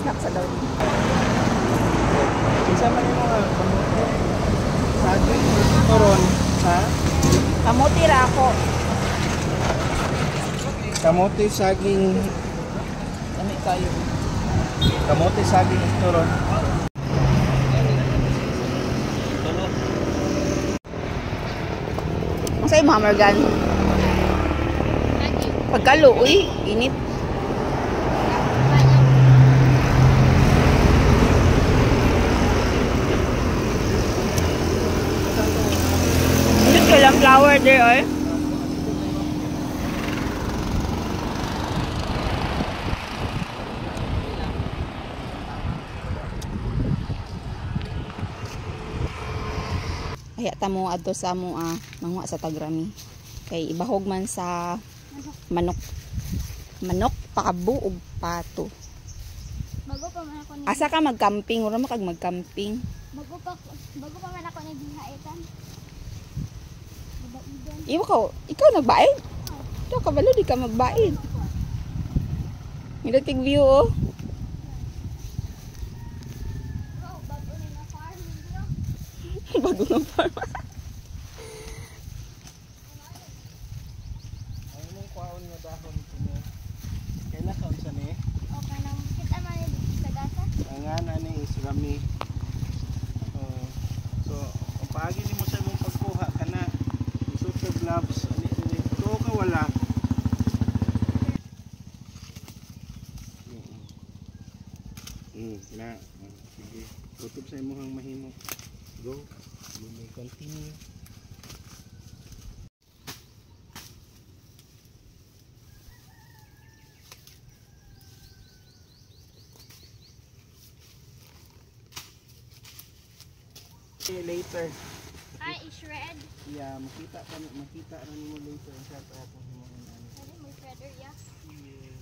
Nak sa daw. Isa man yung mga kamote. Saging, turon. Ha? Kamuti ra ako. Kamote, saging. Dami kayo. Kamote, saging, turon. Ang sa'yo, Mama Morgan? Pagkalo, uy, init. Init ka lang flower there, oy. Kaya tamo adto sa mo manguha sa tagrami. Kay ibahog man sa manok. Manok, pabo ug pato. Bago pa man ako ni. Asa ka mag-camping, ura makag mag-camping. Bago pa man ako naghihaitan. Babaidan. Ikaw nagbaid? Ikaw kabalo di ka magbaid. Milatig view oh. Bro, bago ni na farm bro. Bago ng farm. Ang imong kwaon nga dahon kini. Kaila ka unsa ni? Okay nang kita man ni sa gasa. Ang ana ni is rami. So, ang paagi nimo sa imong pagkuha kana. Isot ka gloves ani to ka wala. Na. Sige. Tutob sa imong mahimo. Go. You may continue. Okay, later. I-shred. Yeah, makita ra nimo later sa atong himong ano. Ano may shredder ya? Yeah.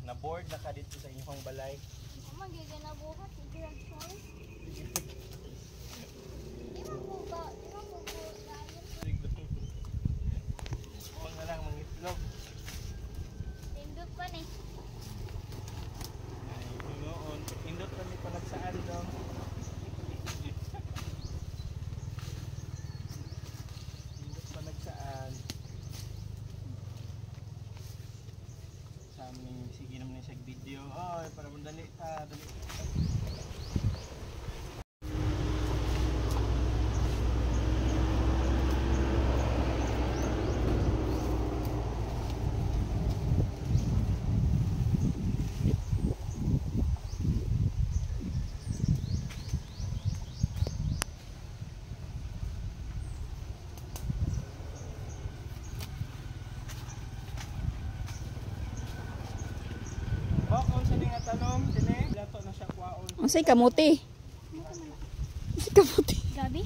Na-board na ka dito sa inyong balay. Ako magiging nabuhat. Sige lang choice. Di mo po ba? Huwag na lang mangitlog. Tindot pa ni. Ay, noon. Indot kami panagsaan daw. Indot panagsaan. Sa aming sige naman sa video. Oy, para mandali ta, dali. Talong, dine, lato na siya kwaon. Unsay kamuti? Unsay kamuti? Gabi?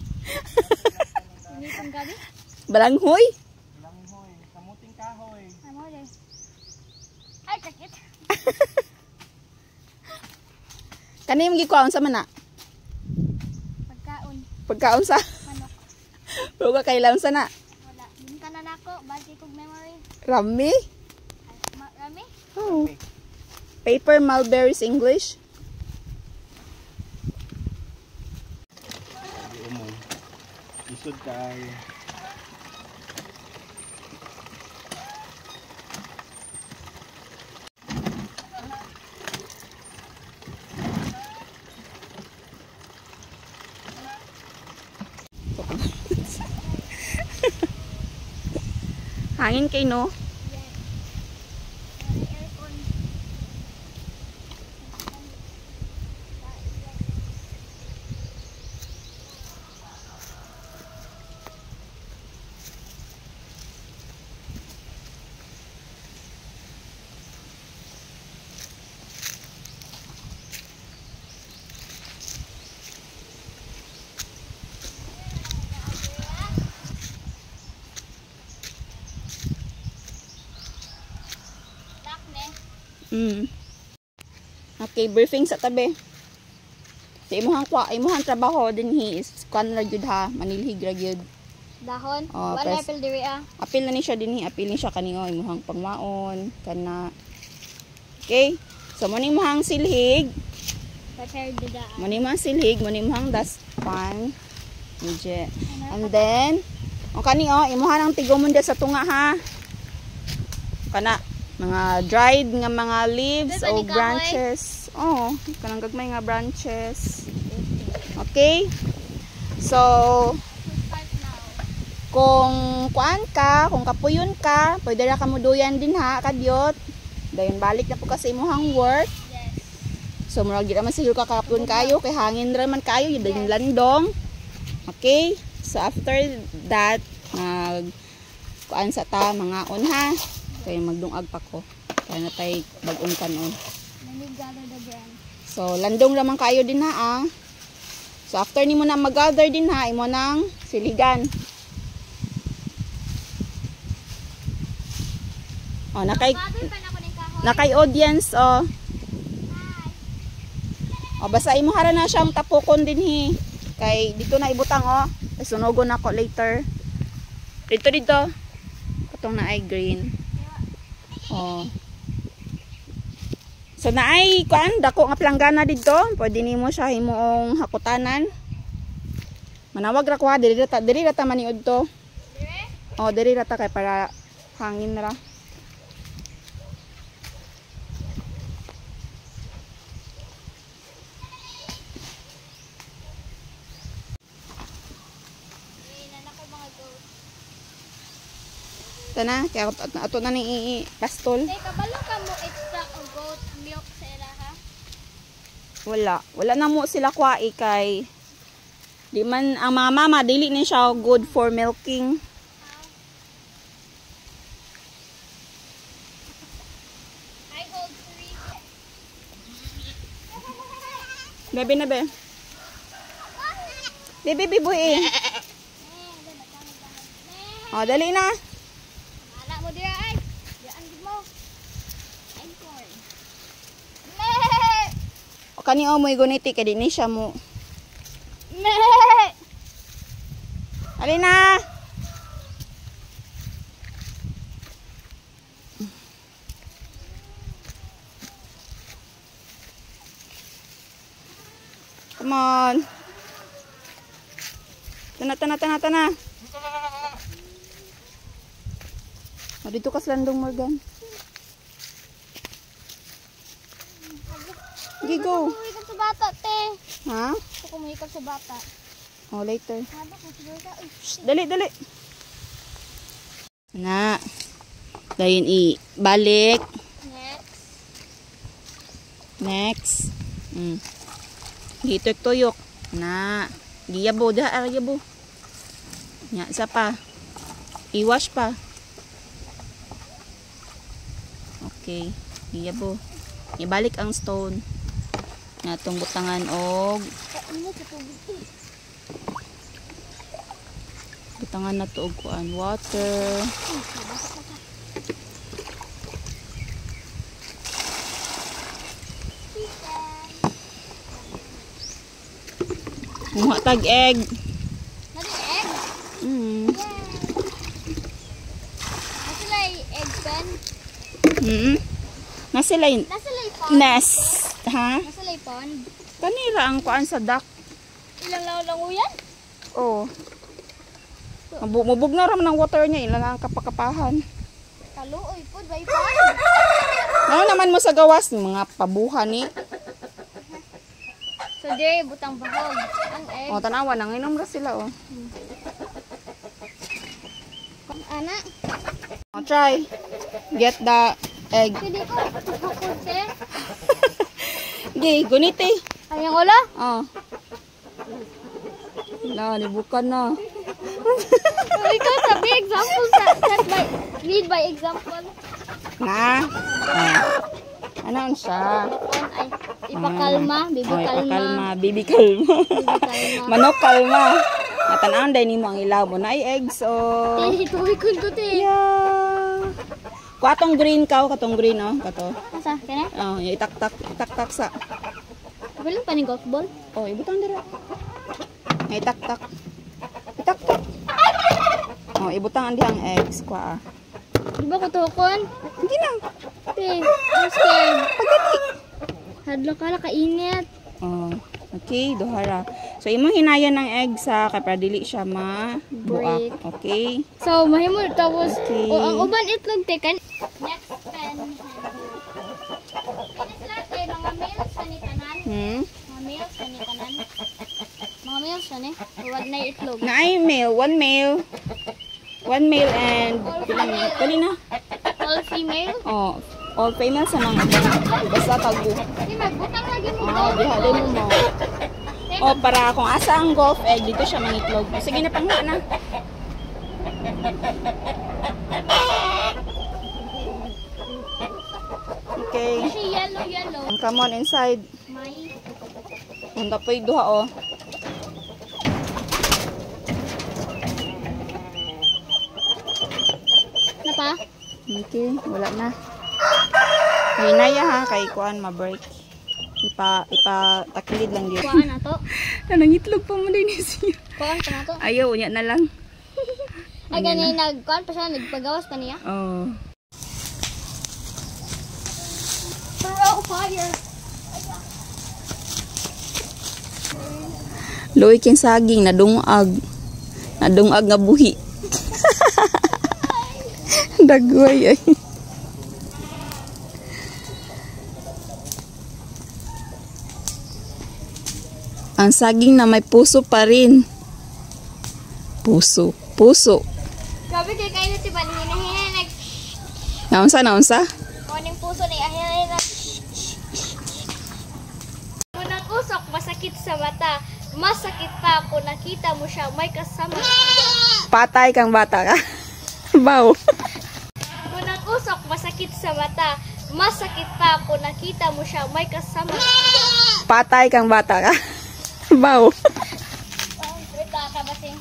Hindi pang gabi? Balanghoy? Langhoy, kamuting kahoy. Ano ulit? Ay, sakit. Kani yung gikuha sa mana? Pagkaon. Pagkaon sa Manok. pero ka kailan sa na? Wala. Din ka na nako. Bagi kong memory. Rami? Rami? Oh. Paper mulberries English. Sabi mo, isod ka ay Hangin kay no? Okay, briefing sa tabi. So imuhang trabaho dinhi is kuan ra gyud ha, manilhig ra gyud. Dahon. Oh, Wala pres- apil diri ah. Apil na ni siya dinhi, apil ni siya kaniyo imuhang pangwaon kana. Okay? So mo ni imuhang silhig, Prepare dida. mo ni imuhang silhig, mo ni imuhang dustpan. Medyo. And then kani imuhang ang tigom mo sa tunga ha. Kana mga dried nga mga leaves Dito o ni kahoy? branches. Oh, kanang gagmay nga branches. Okay? So, Start now. kung kuan ka, kung kapuyon ka, pwede ra ka muduyan din ha, kadyot. Dayon balik na po kasi imuhang work. Yes. So, murag di naman siguro kakapun kayo, kay hangin ra man kayo, yun yung landong. Okay? So, after that, kuan sa ta, mga on ha. Kaya magdungag pa ko. Kaya na tayo bagong kanon. Nanigado again. So, landong raman kayo din ha ah. So, after ni mo na mag-gather din ha, imo nang siligan. Oh, Father pa na ko ning kahoy. nakay audience oh. Oh, basta imo hara na siyang tapokon din hi. Kay dito na ibutang oh. Sunogon ako later. Dito. Katong na ay green. Oh. So naay kuan dako nga planggana dito. Pwede nimo siya himuong hakutanan. Manawag ra ko ha, diri ra ta maniud to. Dire? Oh, diri ra ta kay para hangin ra. Inan ako mga goat. Tana, kaya ato na ni pastol. Tay kabalo ka mo extract og goat milk sa ila ha. Wala na mo sila kwai kay di man ang mga mama dili ni siya good for milking. I hold 3. Bebe na be. Bebe boy eh. Oh, dali na. Anak mo dia ay. Diyan gid mo. I'm corn. O kani o mo iguniti kay di ni siya mo. Dali na. Come on. Tana. O, dito ka sa landong, Morgan. Sige, go. Kumikap sa bata, te. Ha? Ako kumikap sa bata. O, later. Habak mo siguro ka. Uy, Dali. Na. Dayon balik. next. Next. Dito tuyok. Na. Giyabo, giyabo. Nya, isa pa. Iwash pa. Okay. Giyabo. Ibalik ang stone. Nga itong butangan og Ano sa tubig? butangan na to og kuan water. Muha tag egg. Nari egg? Mm. Nasilay egg pen? Nasilay Nasilay pond? nest. Ha? Nasilay pond? Kanira ang kuan sa duck. Ilang law lang uyan? Oh. Mabug na ram ng water niya. Ilan ang kapakapahan. Kaluoy po, by pond? Ano naman mo sa gawas? Mga pabuhan ni. So, there, butang bahog. Ang egg. O, tanawa. Nanginom na sila, oh. Ana? O, try. Get the egg. Pili ko. Bukod, te. Okay, guniti. Ayang ola? Oh. Na, libukan na. Ikaw sabi example sa lead by example. Na. Ano siya? Ay, ipakalma, bibi Oy, kalma. pakalma, bibi kalma. Bibi kalma. Manok kalma. Natanaan dahil ni mo ang ilaw mo na ay eggs. So, Te, tuwi ko to, te. yeah. Katong green ka, katong green, oh. Kato. Asa, kaya? Oh, yung itak-tak sa. Wala pa ni golf ball. Oh, ibutang dira. Ay, tak-tak. Tak-tak. Oh, ibutang ang dihang eggs. Kwa. Di ba ko tukon? Hindi na. Te, I'm scared. Pagani. Hadlo ka la kainit. Oh, okay, duhara. So, imong hinayan ng egg sa kay para dili siya mabuak. Okay? So, mahimo tapos Okay. ang uban itlog te kan. Next pen. Pinis latte mga meals kani tanan. Mga meals kani tanan. Mga meals kani. Wag na itlog. Naay male, one male. One male and ilang male? Dali na. All female. Oh, all female sa mga basta tago. Di magbutang lagi mo. Oh, dihalin mo. Oh, para kung asa ang golf egg, dito siya mangitlog. Sige na, pangha na. Okay. Kasi yellow. Come on inside. May Punta po yung duha, oh. na pa? Okay, wala na. Hinaya ha, kay kuan ma-break. Ipa-takilid lang dito. Kuhaan na to. Nangitlog pa mo din siya. Kuhaan pa na to. Ayaw, unya na lang. Ay, ganyan nagkuhaan pa siya. Nagpagawas pa niya. Oh. Throw fire. Loy king saging, nadungag. Nadungag nga buhi. Dagway ay. Ang saging na may puso pa rin. Puso. Grabe kay kayo ti ba hinahinag. Naunsa? Kuning puso ni ahinag. Unang usok masakit sa mata. Masakit pa kung nakita mo siya may kasama. Patay kang bata ka. Baw. Unang usok masakit sa mata. Masakit pa kung nakita mo siya may kasama. Patay kang bata ka. Baw. Wait ka basing.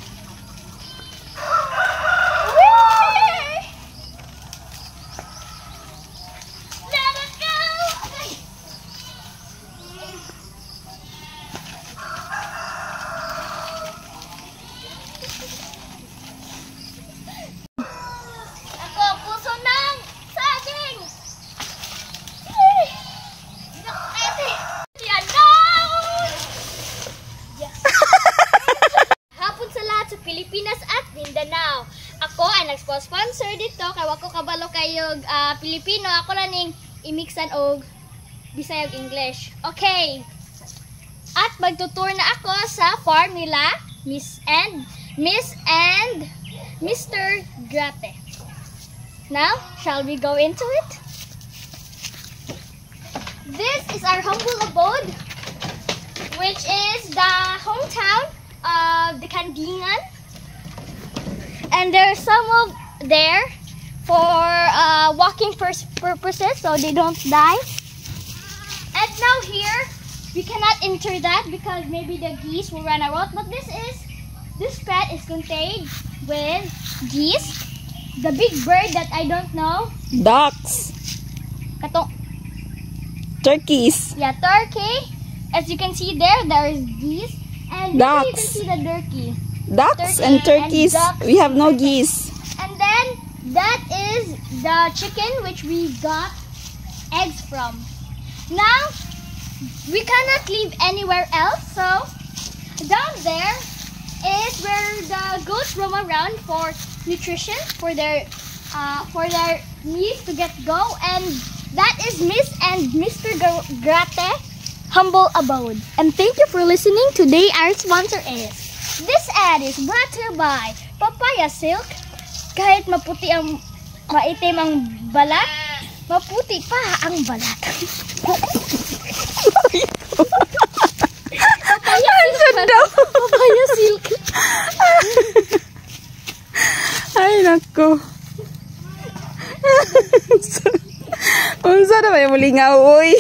Let it go! Ako, puso ng saging! Yan na! Hapon sa lahat sa Pilipinas at Mindanao. Ako ay nag-sponsor dito kay wako kabalo kayog Pilipino. Ako lang ning imiksan og Bisayag English. Okay. At magtutour na ako sa farm nila Miss and Mr. Grate. Now, shall we go into it? This is our humble abode, which is the hometown of the Kandingan. And there's some of there for walking purposes so they don't die. And now here, we cannot enter that because maybe the geese will run out. But this pet is contained with geese. The big bird that I don't know. Ducks. Katong, Turkeys. yeah, turkey. As you can see there is geese. And there you can Ducks. see the turkey. Ducks Turkey and and turkeys. ducks. We have no geese. And then that is the chicken which we got eggs from. Now we cannot live anywhere else, so down there is where the goats roam around for nutrition for their needs to get go, and that is Miss and Mr. Grate Humble Abode. And thank you for listening. Today our sponsor is this ad is brought to you by Papaya Silk. Kahit maputi ang maitim ang balat, maputi pa ang balat. Papaya Silk. Ay, nako. Unsa na ba yung mulingaw, uy?